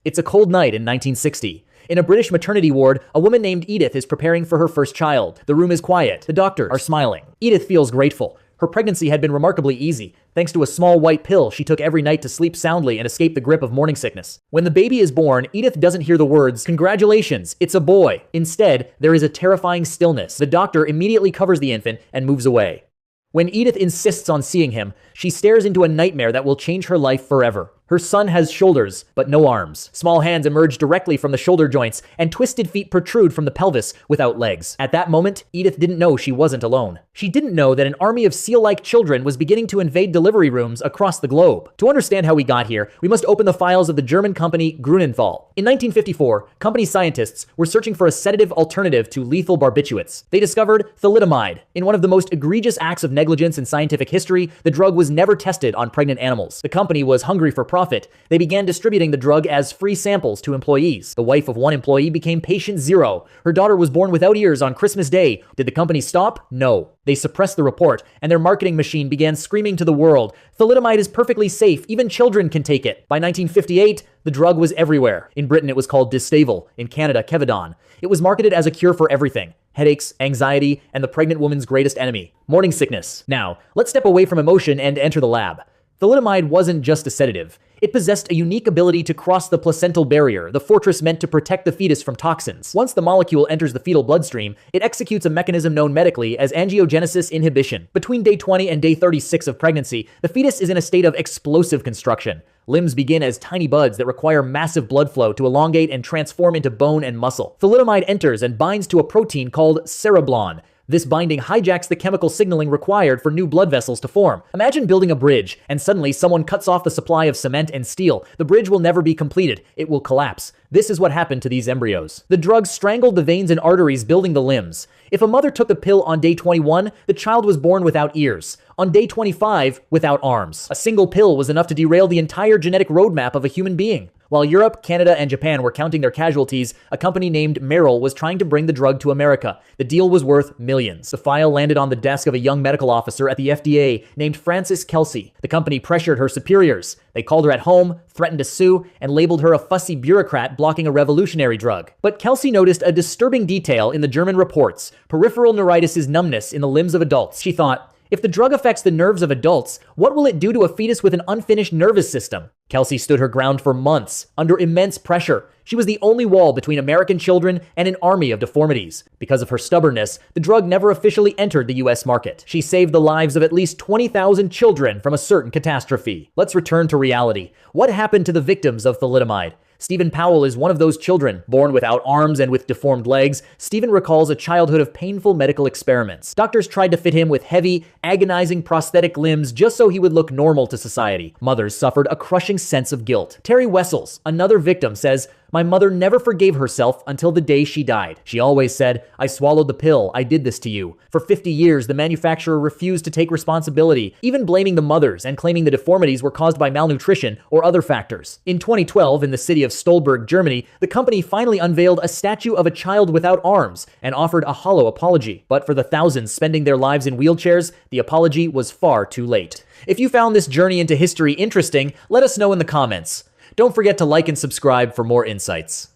It's a cold night in 1960. In a British maternity ward, a woman named Edith is preparing for her first child. The room is quiet. The doctors are smiling. Edith feels grateful. Her pregnancy had been remarkably easy, thanks to a small white pill she took every night to sleep soundly and escape the grip of morning sickness. When the baby is born, Edith doesn't hear the words, "Congratulations, it's a boy." Instead, there is a terrifying stillness. The doctor immediately covers the infant and moves away. When Edith insists on seeing him, she stares into a nightmare that will change her life forever. Her son has shoulders, but no arms. Small hands emerge directly from the shoulder joints, and twisted feet protrude from the pelvis without legs. At that moment, Edith didn't know she wasn't alone. She didn't know that an army of seal-like children was beginning to invade delivery rooms across the globe. To understand how we got here, we must open the files of the German company Grunenthal. In 1954, company scientists were searching for a sedative alternative to lethal barbiturates. They discovered thalidomide. In one of the most egregious acts of negligence in scientific history, the drug was never tested on pregnant animals. The company was hungry for profit. They began distributing the drug as free samples to employees. The wife of one employee became patient zero. Her daughter was born without ears on Christmas Day. Did the company stop? No. They suppressed the report, and their marketing machine began screaming to the world, "Thalidomide is perfectly safe. Even children can take it." By 1958, the drug was everywhere. In Britain, it was called Distavel. In Canada, Kevadon. It was marketed as a cure for everything: headaches, anxiety, and the pregnant woman's greatest enemy, morning sickness. Now, let's step away from emotion and enter the lab. Thalidomide wasn't just a sedative. It possessed a unique ability to cross the placental barrier, the fortress meant to protect the fetus from toxins. Once the molecule enters the fetal bloodstream, it executes a mechanism known medically as angiogenesis inhibition. Between day 20 and day 36 of pregnancy, the fetus is in a state of explosive construction. Limbs begin as tiny buds that require massive blood flow to elongate and transform into bone and muscle. Thalidomide enters and binds to a protein called cereblon. This binding hijacks the chemical signaling required for new blood vessels to form. Imagine building a bridge, and suddenly someone cuts off the supply of cement and steel. The bridge will never be completed. It will collapse. This is what happened to these embryos. The drug strangled the veins and arteries building the limbs. If a mother took the pill on day 21, the child was born without ears. On day 25, without arms. A single pill was enough to derail the entire genetic roadmap of a human being. While Europe, Canada, and Japan were counting their casualties, a company named Merrill was trying to bring the drug to America. The deal was worth millions. The file landed on the desk of a young medical officer at the FDA named Frances Kelsey. The company pressured her superiors. They called her at home, threatened to sue, and labeled her a fussy bureaucrat blocking a revolutionary drug. But Kelsey noticed a disturbing detail in the German reports: peripheral neuritis numbness in the limbs of adults. She thought, if the drug affects the nerves of adults, what will it do to a fetus with an unfinished nervous system? Kelsey stood her ground for months, under immense pressure. She was the only wall between American children and an army of deformities. Because of her stubbornness, the drug never officially entered the US market. She saved the lives of at least 20,000 children from a certain catastrophe. Let's return to reality. What happened to the victims of thalidomide? Stephen Powell is one of those children, born without arms and with deformed legs. Stephen recalls a childhood of painful medical experiments. Doctors tried to fit him with heavy, agonizing prosthetic limbs just so he would look normal to society. Mothers suffered a crushing sense of guilt. Terry Wessels, another victim, says, "My mother never forgave herself until the day she died. She always said, 'I swallowed the pill. I did this to you.' For 50 years, the manufacturer refused to take responsibility, even blaming the mothers and claiming the deformities were caused by malnutrition or other factors. In 2012, in the city of Stolberg, Germany, the company finally unveiled a statue of a child without arms and offered a hollow apology. But for the thousands spending their lives in wheelchairs, the apology was far too late." If you found this journey into history interesting, let us know in the comments. Don't forget to like and subscribe for more insights.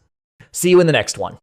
See you in the next one.